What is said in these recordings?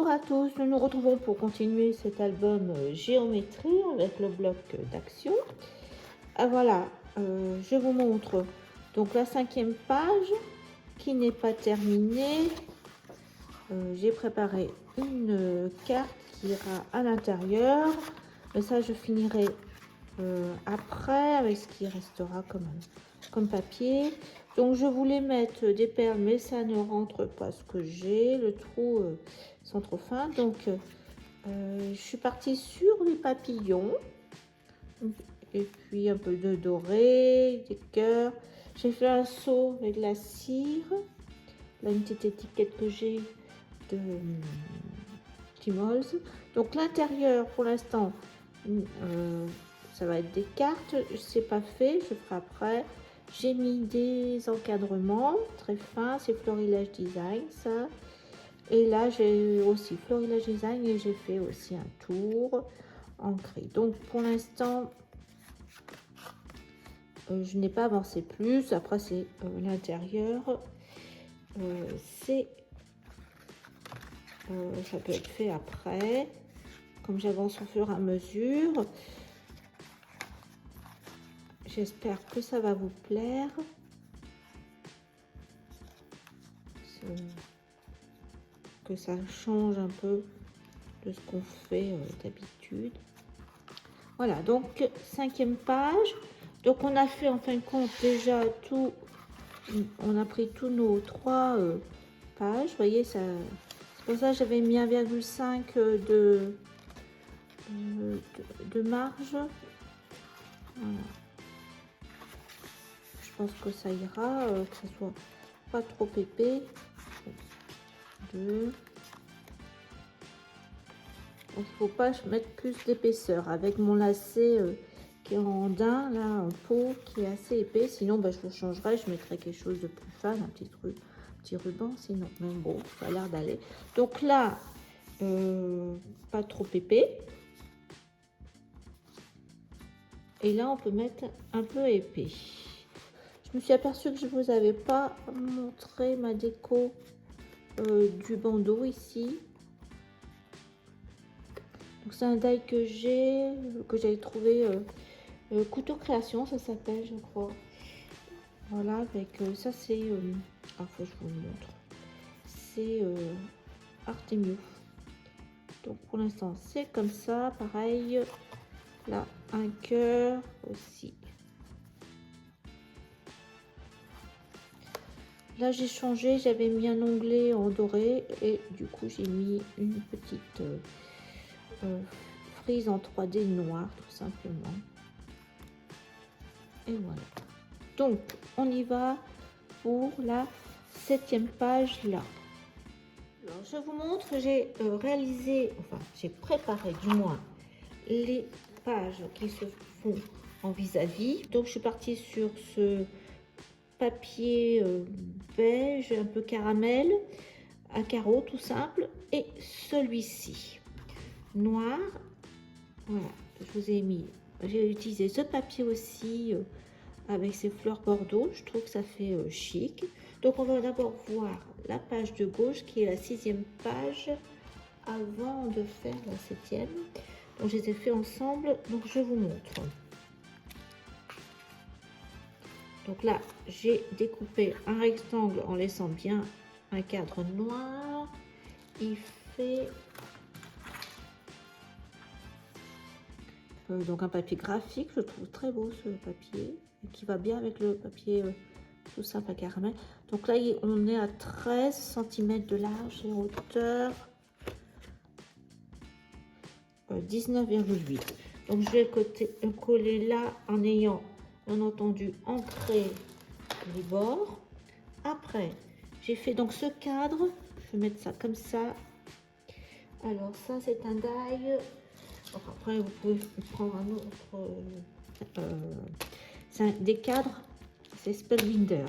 Bonjour à tous, nous nous retrouvons pour continuer cet album géométrie avec le bloc d'action. Ah, voilà, je vous montre donc la 5e page qui n'est pas terminée. J'ai préparé une carte qui ira à l'intérieur, mais ça je finirai après avec ce qui restera comme papier. Donc je voulais mettre des perles, mais ça ne rentre pas ce que j'ai, le trou sont trop fins. Donc je suis partie sur les papillons et puis un peu de doré, des cœurs. J'ai fait un seau avec la cire, là une petite étiquette que j'ai de Timols. Donc l'intérieur pour l'instant ça va être des cartes, c'est pas fait, je ferai après. J'ai mis des encadrements très fins, c'est Florilège Design ça. Et là j'ai aussi Florilège Design et j'ai fait aussi un tour ancré. Donc pour l'instant je n'ai pas avancé plus. Après c'est l'intérieur, c'est ça peut être fait après, comme j'avance au fur et à mesure. J'espère que ça va vous plaire. Que ça change un peu de ce qu'on fait d'habitude. Voilà, donc 5e page. Donc on a fait en fin de compte déjà tout. On a pris tous nos 3 pages. Vous voyez, ça. C'est pour ça que j'avais mis 1,5 de marge. Voilà. Je pense que ça ira, que ce soit pas trop épais. 2. Donc il faut pas mettre plus d'épaisseur avec mon lacet qui est en daim là, en peau qui est assez épais. Sinon bah, je le changerai, je mettrai quelque chose de plus fin, un petit ruban sinon. Mais bon, ça a l'air d'aller. Donc là, pas trop épais. Et là on peut mettre un peu épais. Je me suis aperçue que je vous avais pas montré ma déco du bandeau ici. Donc c'est un die que j'avais trouvé couteau création, ça s'appelle je crois. Voilà, avec ça c'est faut que je vous le montre, c'est Artemio. Donc pour l'instant c'est comme ça, pareil là, un cœur aussi. Là j'ai changé, j'avais mis un onglet en doré et du coup j'ai mis une petite frise en 3D noire tout simplement. Et voilà. Donc on y va pour la 7e page là. Alors je vous montre, j'ai réalisé, enfin j'ai préparé du moins les pages qui se font en vis-à-vis. Donc je suis partie sur ce papier beige un peu caramel à carreaux tout simple et celui-ci noir. Voilà, je vous ai mis, j'ai utilisé ce papier aussi avec ces fleurs bordeaux. Je trouve que ça fait chic. Donc on va d'abord voir la page de gauche qui est la 6e page avant de faire la 7e. Donc je les ai fait ensemble, donc je vous montre. Donc là j'ai découpé un rectangle en laissant bien un cadre noir. Il fait donc un papier graphique, je trouve très beau ce papier qui va bien avec le papier tout simple à caramel. Donc là on est à 13 cm de large et hauteur 19,8. donc je vais coller là en ayant bien entendu ancré les bords. Après j'ai fait donc ce cadre, je vais mettre ça comme ça. Alors ça c'est un die. Après vous pouvez prendre un autre c'est des cadres, c'est Spellbinder.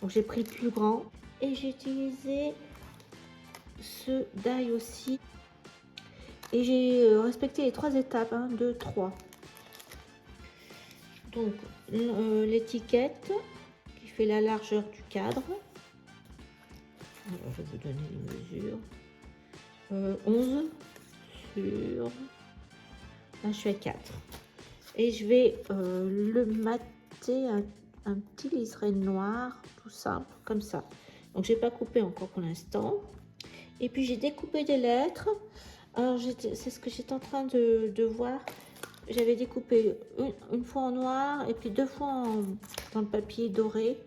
Donc j'ai pris le plus grand et j'ai utilisé ce die aussi et j'ai respecté les 3 étapes, 1, 2, 3. Donc l'étiquette qui fait la largeur du cadre. Alors, je vais vous donner les mesures. 11 sur... Là, je suis à 4. Et je vais le mater un petit liseré noir, tout simple, comme ça. Donc, je n'ai pas coupé encore pour l'instant. Et puis, j'ai découpé des lettres. Alors, c'est ce que j'étais en train de voir. J'avais découpé une fois en noir et puis 2 fois dans le papier doré.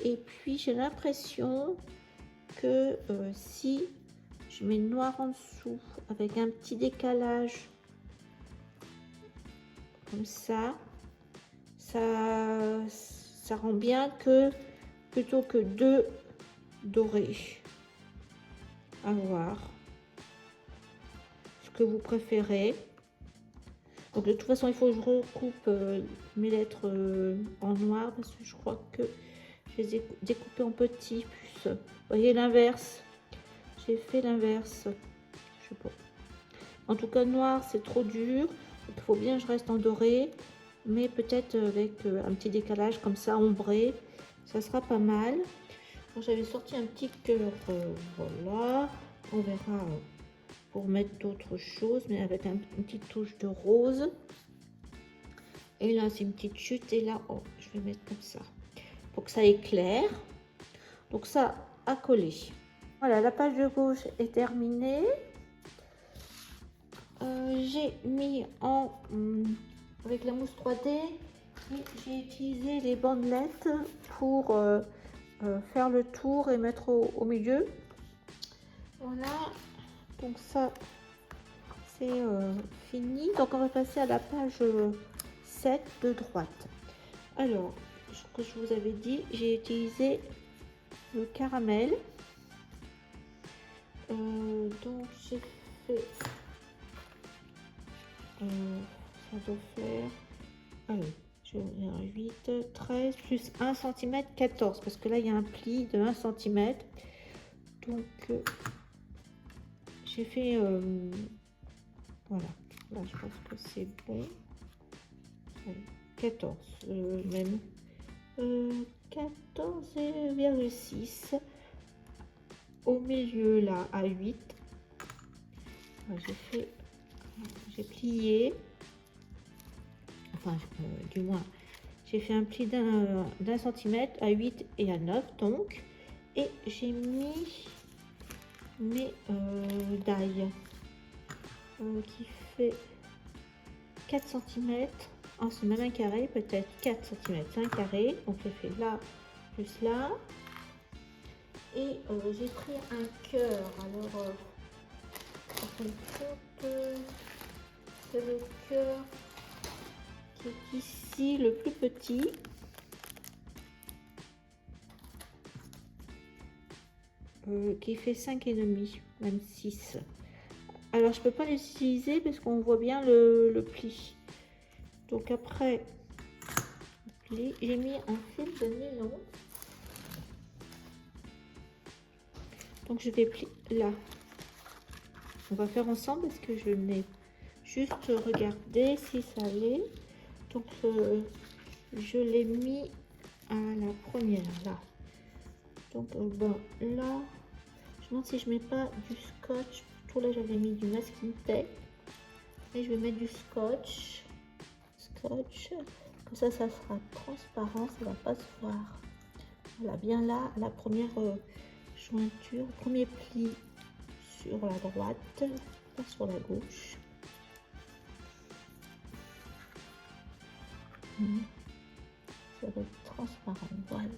Et puis, j'ai l'impression que si je mets le noir en dessous avec un petit décalage comme ça rend bien que plutôt que 2 dorés. À voir ce que vous préférez. Donc de toute façon, il faut que je recoupe mes lettres en noir parce que je crois que je les ai découpées en petits. Plus, vous voyez l'inverse. J'ai fait l'inverse. Je sais pas. En tout cas, noir, c'est trop dur. Il faut bien que je reste en doré. Mais peut-être avec un petit décalage comme ça, ombré. Ça sera pas mal. J'avais sorti un petit cœur. Voilà. On verra pour mettre d'autres choses. Mais avec une petite touche de rose. Et là, c'est une petite chute. Et là, oh, je vais mettre comme ça. Pour que ça éclaire. Donc ça, à coller. Voilà, la page de gauche est terminée. J'ai mis avec la mousse 3D et j'ai utilisé les bandelettes pour faire le tour et mettre au milieu. Voilà, donc ça c'est fini. Donc on va passer à la page 7 de droite. Alors, ce que je vous avais dit, j'ai utilisé le caramel. Donc j'ai fait ça doit faire, allez, je vais dire 8, 13 plus 1 cm 14 parce que là il y a un pli de 1 cm. Donc j'ai fait voilà, là je pense que c'est bon. Allez, 14 même 14,6 au milieu là à 8. J'ai plié, enfin du moins j'ai fait un pli d'un centimètre à 8 et à 9 donc, et j'ai mis mes dailles qui fait 4 cm, oh, c'est même un carré, peut-être 4 cm, c'est un carré, donc j'ai fait là plus là, et j'ai pris un cœur. Alors c'est le cœur qui est ici, le plus petit. Qui fait 5,5, même 6. Alors je peux pas les utiliser parce qu'on voit bien le pli. Donc après pli, j'ai mis un fil de nylon. Donc je vais plier là. On va faire ensemble parce que je n'ai juste regardé si ça allait. Donc je l'ai mis à la première là. Donc bon là, je me demande si je mets pas du scotch. Tout là j'avais mis du masking tape. Et je vais mettre du scotch. Comme ça, ça sera transparent, ça va pas se voir. Voilà, bien là, la première jointure, premier pli sur la droite, pas sur la gauche. Ça va être transparent, voilà.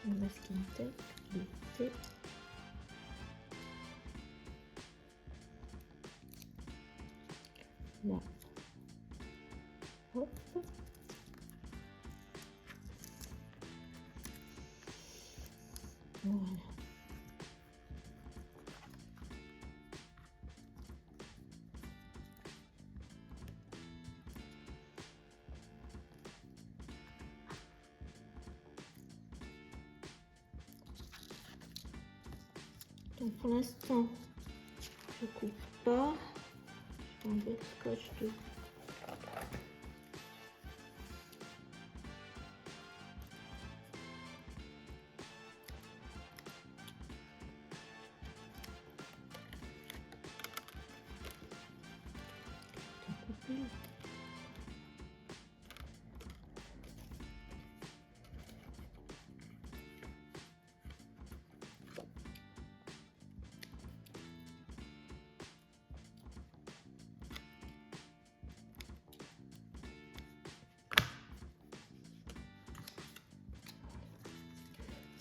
Le masking tape, il est fait. Là. Hop. Voilà. Donc pour l'instant, je coupe pas. Je vais enlever le scotch de...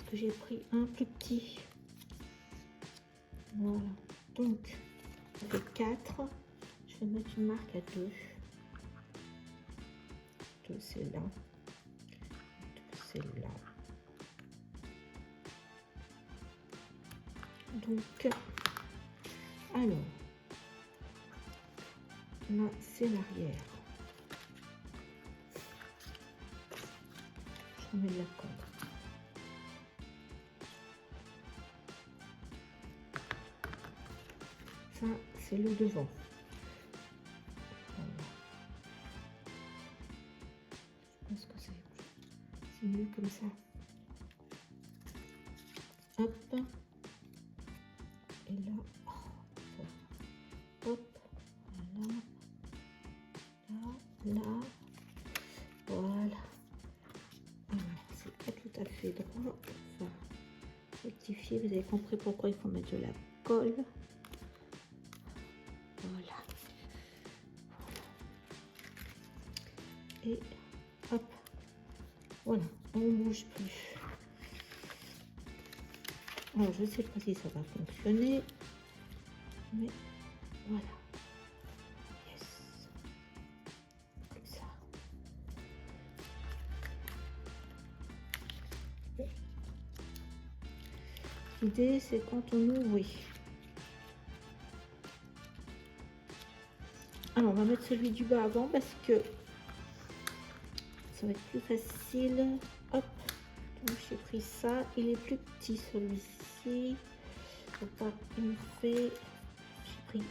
que j'ai pris un plus petit. Voilà, donc ça fait 4. Je vais mettre une marque à 2. C'est là. C'est là. Donc, alors, là, c'est l'arrière. Je remets de la colle. Ça, c'est le devant. Voilà. Je pense que c'est mieux comme ça. Hop. Et là, hop, voilà, là, voilà. Alors, c'est pas tout à fait droit. Enfin, rectifier, vous avez compris pourquoi il faut mettre de la colle. Voilà. Et hop, voilà, on ne bouge plus. Alors, je ne sais pas si ça va fonctionner, mais voilà. Yes. Comme ça. L'idée, c'est quand on ouvre, oui. Alors, on va mettre celui du bas avant parce que ça va être plus facile. Hop, donc j'ai pris ça. Il est plus petit celui-ci. Donc, il me fait. J'ai pris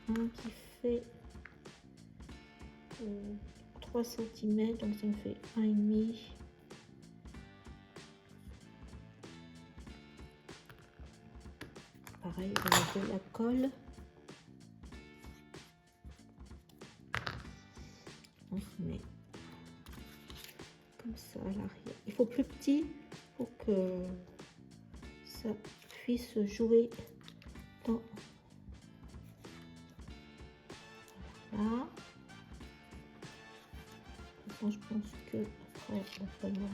un qui fait 3 cm, donc ça me fait 1,5. Pareil, on va mettre de la colle. On se met comme ça à l'arrière. Il faut plus petit pour que ça puisse jouer dans là. Je pense que après il va falloir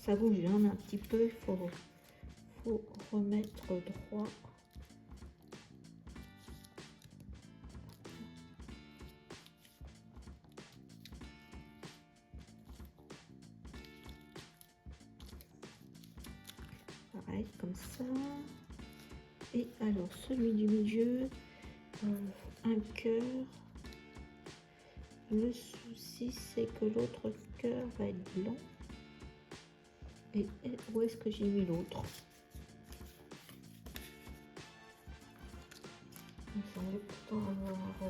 ça bouge hein, un petit peu, il faut remettre droit. Pareil, comme ça. Et alors, celui du milieu, un cœur. Le souci, c'est que l'autre cœur va être blanc. Et où est-ce que j'ai mis l'autre? Il semblait pourtant avoir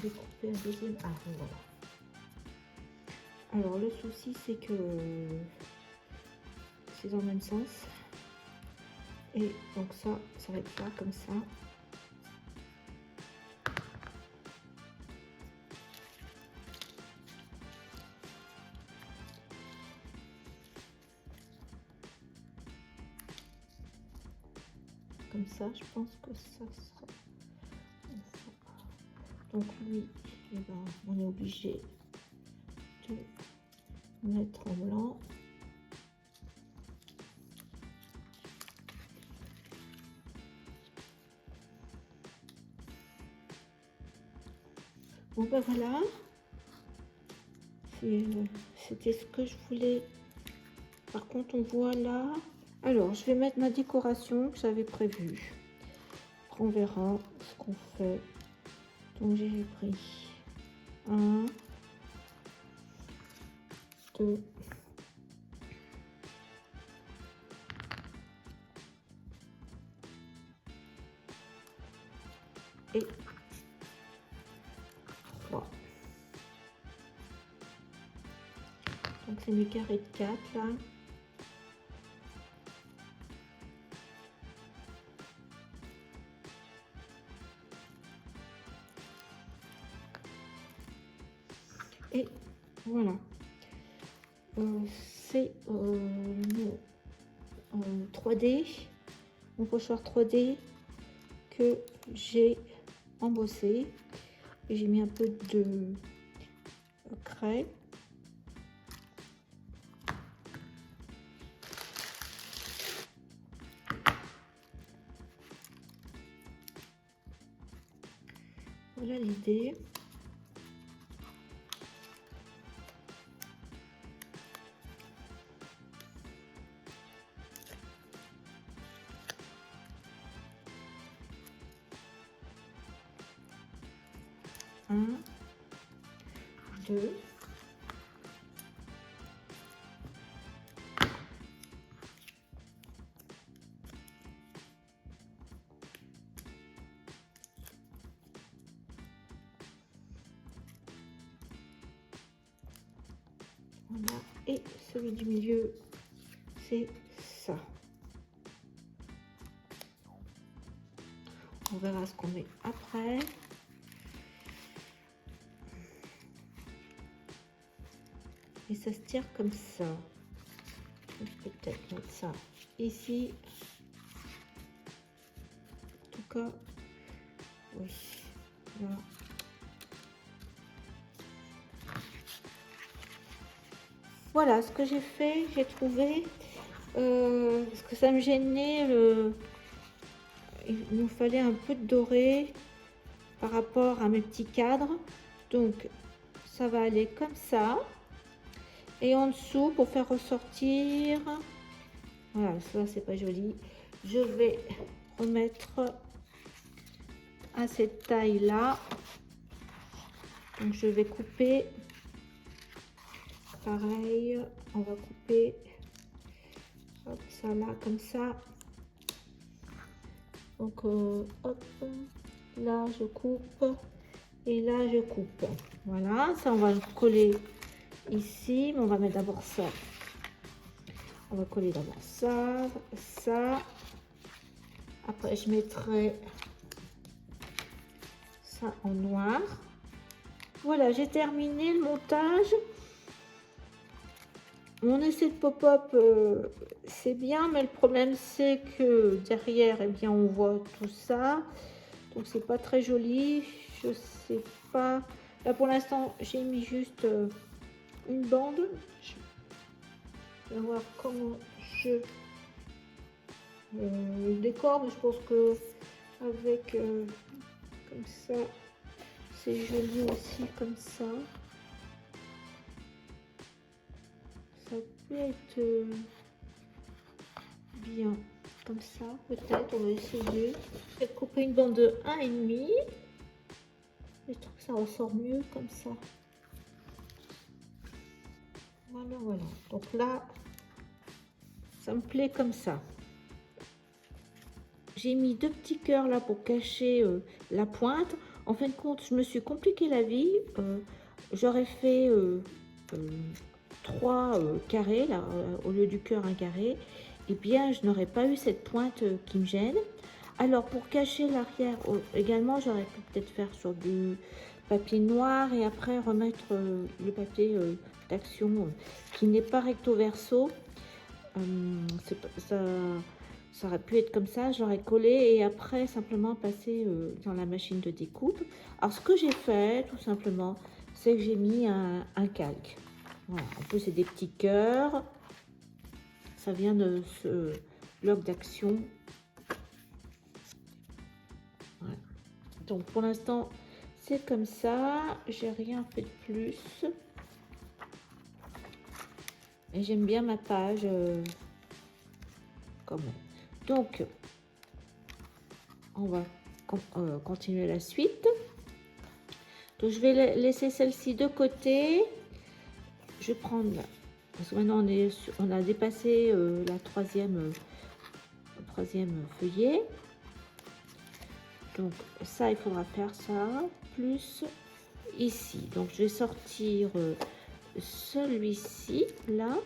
découpé un deuxième. Ah, voilà. Alors, le souci, c'est que c'est dans le même sens. Et donc ça va être là, comme ça. Comme ça, je pense que ça sera. Donc lui, eh ben, on est obligé de mettre en blanc. Bon ben voilà, c'était ce que je voulais. Par contre, on voit là. Alors, je vais mettre ma décoration que j'avais prévue. On verra ce qu'on fait. Donc, j'ai pris 1, 2, et 3. Donc, c'est mes carrés de 4 là. Et voilà. C'est 3D, mon pochoir 3D que j'ai embossé. J'ai mis un peu de craie. Voilà l'idée. Un, deux. Voilà. Et celui du milieu, c'est ça. On verra ce qu'on met après. Et ça se tire comme ça. Je peux peut-être mettre ça ici. En tout cas, oui. Là. Voilà ce que j'ai fait. J'ai trouvé parce que ça me gênait. Il nous fallait un peu de doré par rapport à mes petits cadres. Donc ça va aller comme ça. Et en dessous, pour faire ressortir, voilà, ça c'est pas joli, je vais remettre à cette taille là. Donc je vais couper pareil, on va couper hop, ça là comme ça. Donc hop, là je coupe et là je coupe. Voilà, ça on va le coller ici, mais on va mettre d'abord ça. On va coller d'abord ça, ça. Après, je mettrai ça en noir. Voilà, j'ai terminé le montage. Mon essai de pop-up, c'est bien, mais le problème, c'est que derrière, eh bien, on voit tout ça. Donc, c'est pas très joli. Je sais pas. Là, pour l'instant, j'ai mis juste une bande. Je vais voir comment je le décore, mais je pense que avec comme ça, c'est joli aussi comme ça. Ça peut être bien comme ça, peut-être. On va essayer. Je vais couper une bande de 1,5. Je trouve que ça ressort mieux comme ça. Voilà, voilà. Donc là, ça me plaît comme ça. J'ai mis 2 petits cœurs là pour cacher la pointe. En fin de compte, je me suis compliqué la vie. J'aurais fait 3 carrés là, au lieu du cœur un carré. Et bien, je n'aurais pas eu cette pointe qui me gêne. Alors, pour cacher l'arrière également, j'aurais pu peut-être faire sur du papier noir et après remettre le papier d'action qui n'est pas recto verso. Ça aurait pu être comme ça, j'aurais collé et après simplement passer dans la machine de découpe. Alors ce que j'ai fait tout simplement, c'est que j'ai mis un calque. Voilà. En plus c'est des petits cœurs. Ça vient de ce bloc d'action. Voilà. Donc pour l'instant c'est comme ça, j'ai rien fait de plus. Et j'aime bien ma page quand même. Donc, on va continuer la suite. Donc, je vais laisser celle-ci de côté. Je vais prendre, parce que maintenant on a dépassé la troisième feuillet. Donc, ça, il faudra faire ça, plus ici. Donc, je vais sortir celui-ci, là.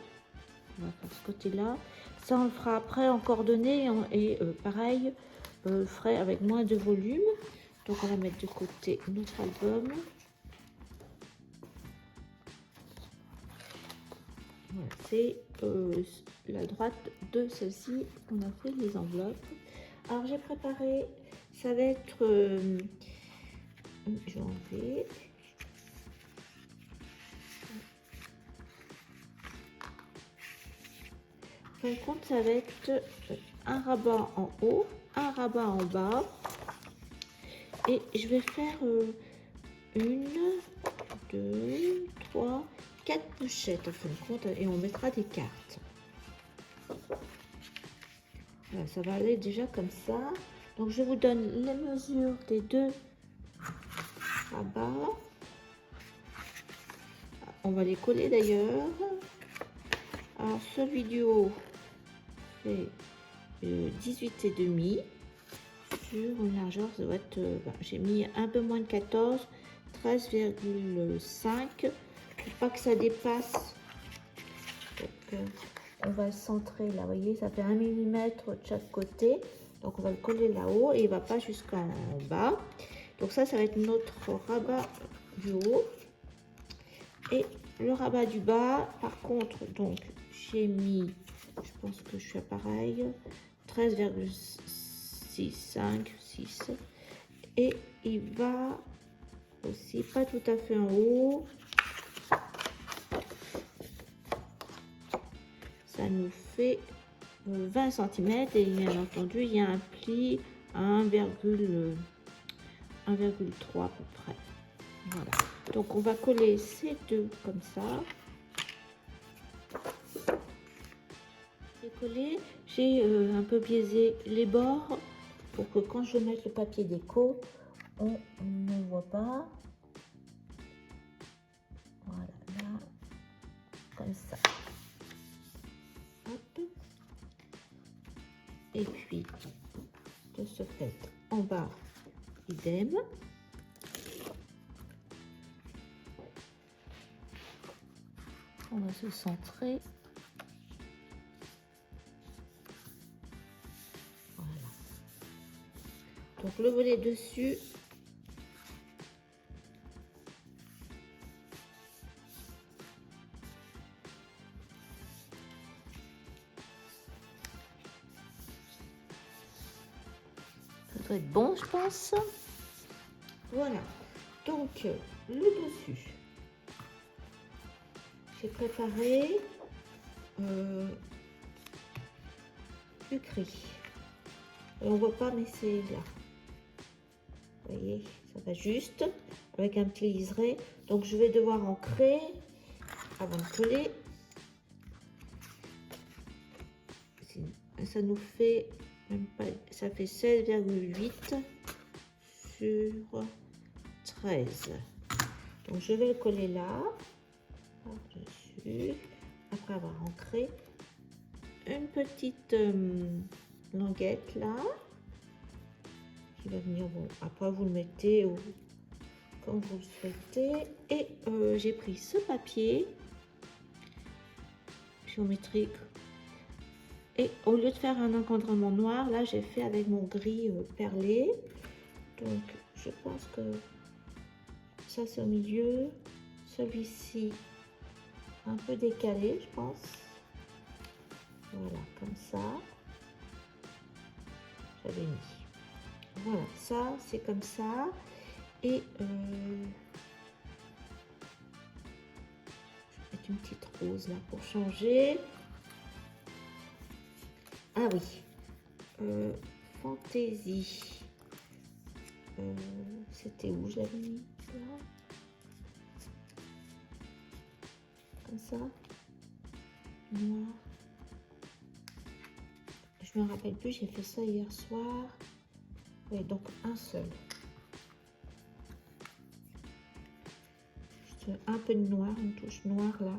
On va faire ce côté-là. Ça, on le fera après en coordonnées et pareil, ferai avec moins de volume. Donc, on va mettre de côté notre album. Voilà, c'est la droite de celle-ci, on a fait les enveloppes. Alors j'ai préparé, ça va être, je vais enlever. En fin de compte, ça va être un rabat en haut, un rabat en bas. Et je vais faire 1, 2, 3, 4 pochettes en fin de compte. Et on mettra des cartes. Voilà, ça va aller déjà comme ça. Donc je vous donne les mesures des deux rabats. On va les coller d'ailleurs. Alors celui du haut fait 18,5 sur une largeur, ça va être, j'ai mis un peu moins de 14, 13,5 pour pas que ça dépasse. Donc, on va le centrer là, vous voyez, ça fait 1 mm de chaque côté. Donc on va le coller là-haut et il va pas jusqu'en bas. Donc ça va être notre rabat du haut. Et le rabat du bas, par contre, donc j'ai mis, je pense que je suis pareil, 13,65, 6. Et il va aussi pas tout à fait en haut. Ça nous fait 20 cm et bien entendu, il y a un pli à 1,3 à peu près. Voilà. Donc on va coller ces deux comme ça. J'ai collé, j'ai un peu biaisé les bords pour que quand je mette le papier déco, on ne voit pas. Voilà, là, comme ça. Hop. Et puis, de ce fait, en bas, idem. On va se centrer. Voilà. Donc le volet dessus. Ça doit être bon, je pense. Voilà. Donc le dessus. J'ai préparé du gris. On voit pas, mais c'est là. Vous voyez, ça va juste avec un petit liseré. Donc je vais devoir ancrer avant de coller. Ça nous fait même pas, ça fait 16,8 sur 13. Donc je vais le coller là, par-dessus, après avoir ancré une petite languette là, qui va venir, bon, après vous le mettez comme vous le souhaitez. Et j'ai pris ce papier géométrique. Et au lieu de faire un encadrement noir, là j'ai fait avec mon gris perlé. Donc je pense que ça c'est au milieu. Celui-ci un peu décalé, je pense. Voilà, comme ça. J'avais mis. Voilà, ça c'est comme ça. Et je vais mettre une petite rose là pour changer. Ah oui, fantaisie. C'était où j'avais mis là, comme ça, noir. Je me rappelle plus, j'ai fait ça hier soir. Oui, donc un seul. Juste un peu de noir, une touche noire là,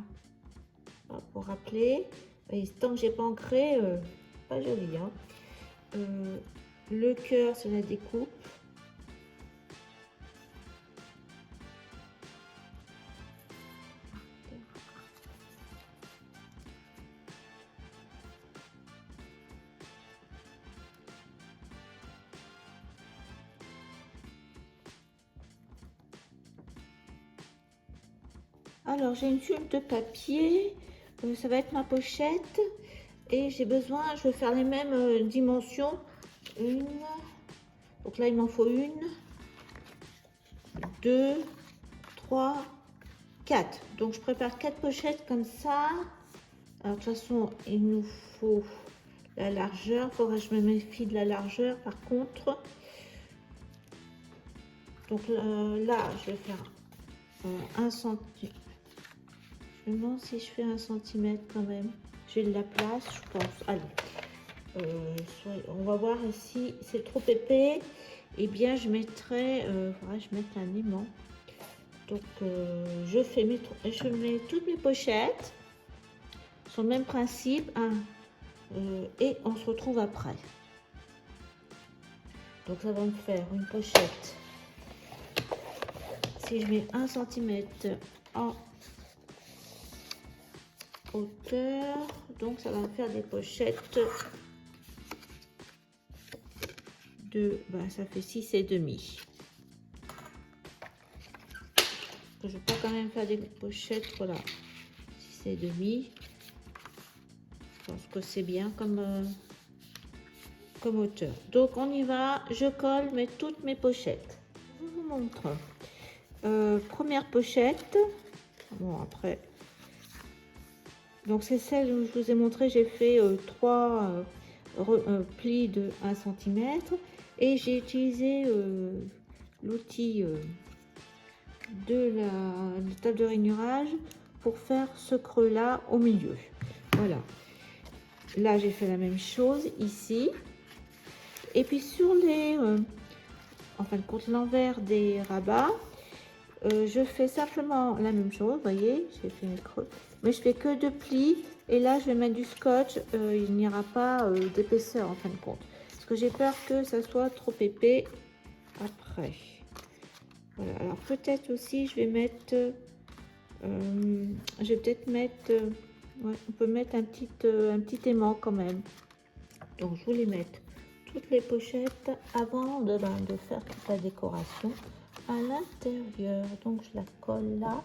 pour rappeler. Et tant que j'ai pas ancré, pas joli, hein. Le cœur sur la découpe. Alors j'ai une tuile de papier ça va être ma pochette. Et j'ai besoin, je vais faire les mêmes dimensions. Une. Donc là, il m'en faut une, 2, 3, 4. Donc je prépare 4 pochettes comme ça. Alors de toute façon, il nous faut la largeur. Il faudra que je me méfie de la largeur par contre. Donc là, je vais faire 1 cm. Je me demande si je fais 1 cm quand même. J'ai de la place, je pense. Allez. On va voir si c'est trop épais. Eh bien, je mettrai. Faudra que je mette un aimant. Donc, je mets toutes mes pochettes sur le même principe. Hein, et on se retrouve après. Donc, ça va me faire une pochette. Si je mets 1 cm en hauteur, donc ça va me faire des pochettes de, ça fait 6,5. Je vais pas quand même faire des pochettes, voilà, 6,5. Je pense que c'est bien comme hauteur. Donc on y va, je colle toutes mes pochettes. Je vous montre. Première pochette. Bon après. Donc c'est celle où je vous ai montré, j'ai fait 3 plis de 1 cm et j'ai utilisé l'outil de la table de rainurage pour faire ce creux là au milieu. Voilà, là j'ai fait la même chose ici et puis sur les en fin de compte l'envers des rabats, je fais simplement la même chose. Vous voyez, j'ai fait un creux, mais je fais que 2 plis et là je vais mettre du scotch. Il n'y aura pas d'épaisseur en fin de compte parce que j'ai peur que ça soit trop épais après. Voilà, alors peut-être aussi je vais mettre je vais peut-être mettre ouais, on peut mettre un petit aimant quand même. Donc je voulais mettre toutes les pochettes avant de faire toute la décoration à l'intérieur. Donc je la colle là,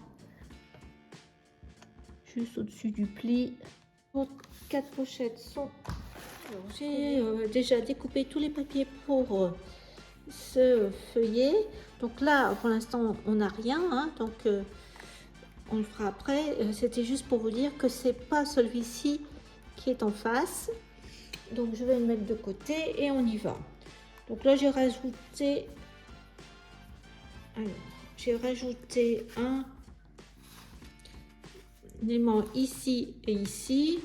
juste au-dessus du pli. Nos 4 pochettes sont... J'ai déjà découpé tous les papiers pour ce feuillet. Donc là, pour l'instant, on n'a rien, hein, donc on le fera après. C'était juste pour vous dire que c'est pas celui-ci qui est en face. Donc je vais le mettre de côté et on y va. Donc là, j'ai rajouté... Alors, j'ai rajouté un aimant ici et ici.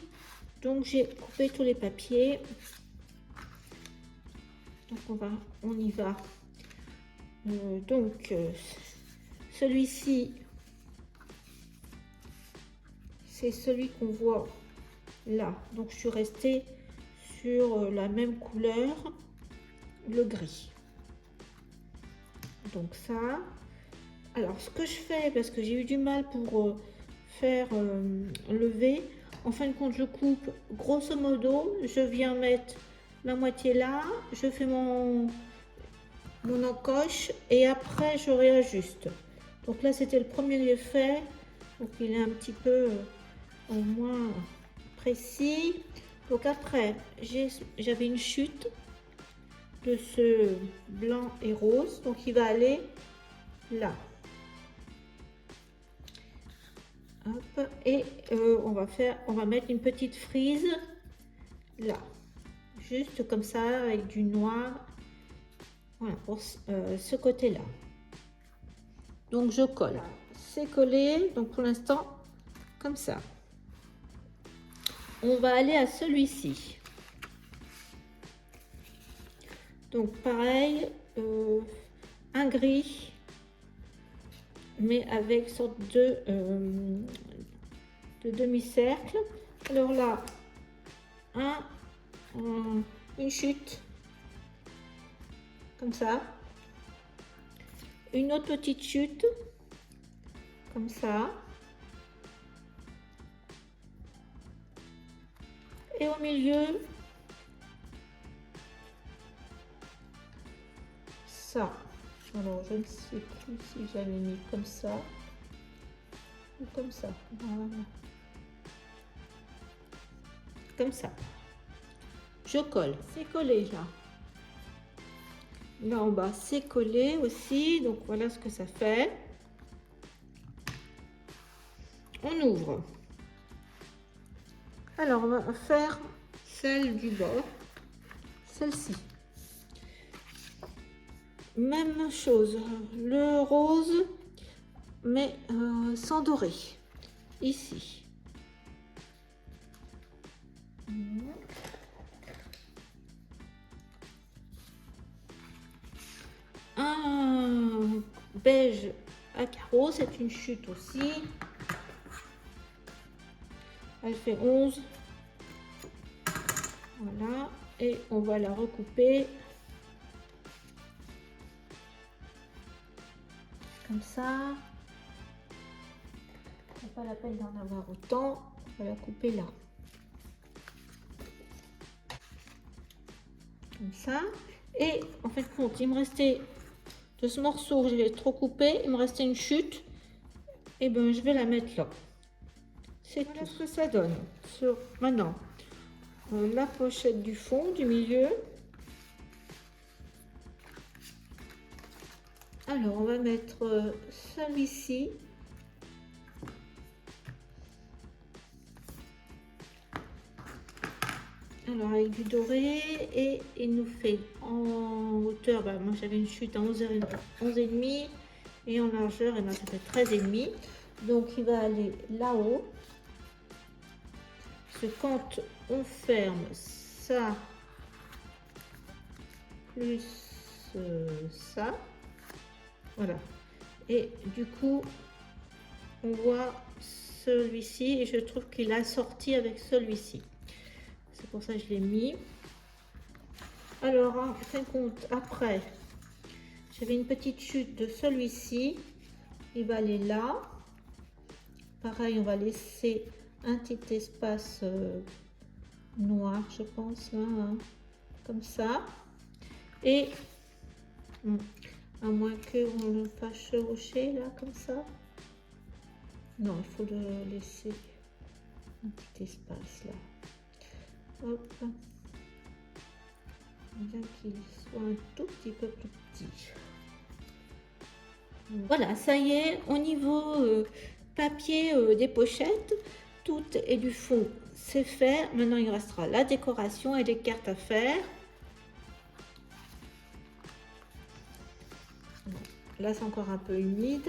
Donc j'ai coupé tous les papiers. Donc on y va. Celui-ci, c'est celui qu'on voit là. Donc je suis restée sur la même couleur, le gris. Donc ça. Alors ce que je fais, parce que j'ai eu du mal pour faire lever, en fin de compte je coupe grosso modo, je viens mettre la moitié là, je fais mon encoche et après je réajuste. Donc là c'était le premier que j'ai fait, donc il est un petit peu moins précis. Donc après j'avais une chute de ce blanc et rose, donc il va aller là. Hop, et on va mettre une petite frise là, juste comme ça avec du noir. Voilà, pour ce côté là. Donc je colle, c'est collé, donc pour l'instant comme ça. On va aller à celui-ci. Donc pareil, un gris, mais avec sorte de demi-cercle. Alors là, une chute, comme ça. Une autre petite chute, comme ça. Et au milieu, ça. Alors, je ne sais plus si j'avais mis comme ça ou comme ça. Voilà. comme ça. Je colle, c'est collé là. Là en bas, c'est collé aussi, donc voilà ce que ça fait. On ouvre. Alors, on va faire celle du bord, celle-ci. Même chose, le rose, mais sans doré, ici. Un beige à carreaux, c'est une chute aussi. Elle fait 11. Voilà, et on va la recouper comme ça. C'est pas la peine d'en avoir autant, on va la couper là. Comme ça. Et en fait, compte, il me restait de ce morceau, je l'ai trop coupé, il me restait une chute. Et ben je vais la mettre là. C'est tout ce que ça donne. Sur maintenant la pochette du fond, du milieu. Alors on va mettre celui-ci. Alors avec du doré, et il nous fait en hauteur, bah, moi j'avais une chute à 11,5 et en largeur, et ben, ça fait 13,5. Donc il va aller là-haut. Parce que quand on ferme ça plus ça, voilà, et du coup on voit celui-ci, et je trouve qu'il a sorti avec celui-ci, c'est pour ça que je l'ai mis. Alors en fin de compte, après j'avais une petite chute de celui-ci, il va aller là, pareil, on va laisser un petit espace noir, je pense là, hein, comme ça. Et à moins qu'on le fasse chevaucher là comme ça, non, il faut le laisser un petit espace là. Hop, bien qu'il soit un tout petit peu plus petit. Voilà, ça y est, au niveau papier des pochettes, tout et du fond, c'est fait. Maintenant, il restera la décoration et les cartes à faire. Là, c'est encore un peu humide.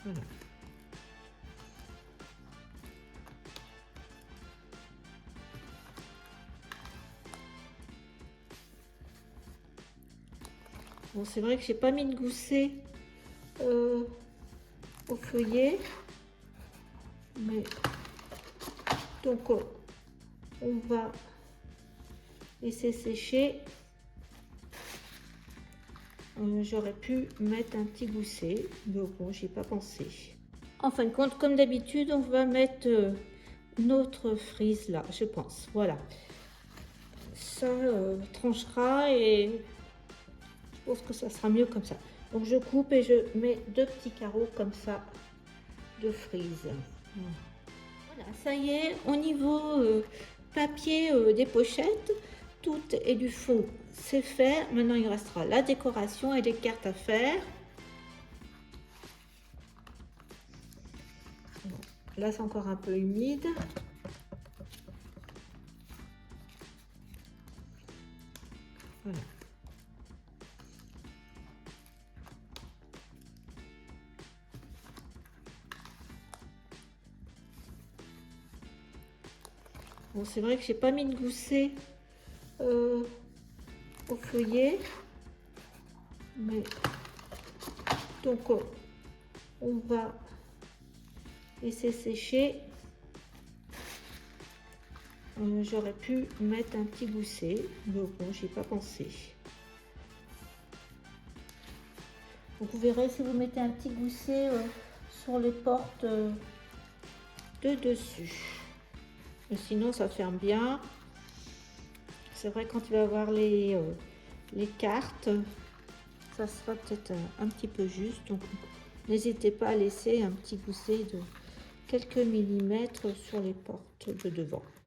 Voilà. Bon, c'est vrai que j'ai pas mis de gousset au feuillet, mais donc on va laisser sécher. J'aurais pu mettre un petit gousset, mais bon, j'y ai pas pensé. En fin de compte, comme d'habitude, on va mettre notre frise là, je pense. Voilà, ça tranchera et je pense que ça sera mieux comme ça. Donc je coupe et je mets 2 petits carreaux comme ça de frise. Voilà, ça y est, au niveau papier des pochettes, tout et du fond, c'est fait. Maintenant, il restera la décoration et les cartes à faire. Bon, là, c'est encore un peu humide. Voilà. Bon, c'est vrai que j'ai pas mis de gousset au feuillet, mais donc on va laisser sécher. J'aurais pu mettre un petit gousset, mais bon, j'y ai pas pensé. Donc vous verrez, si vous mettez un petit gousset sur les portes de dessus. Mais sinon, ça ferme bien. C'est vrai, quand il va avoir les cartes, ça sera peut-être un petit peu juste. Donc N'hésitez pas à laisser un petit gousset de quelques millimètres sur les portes de devant.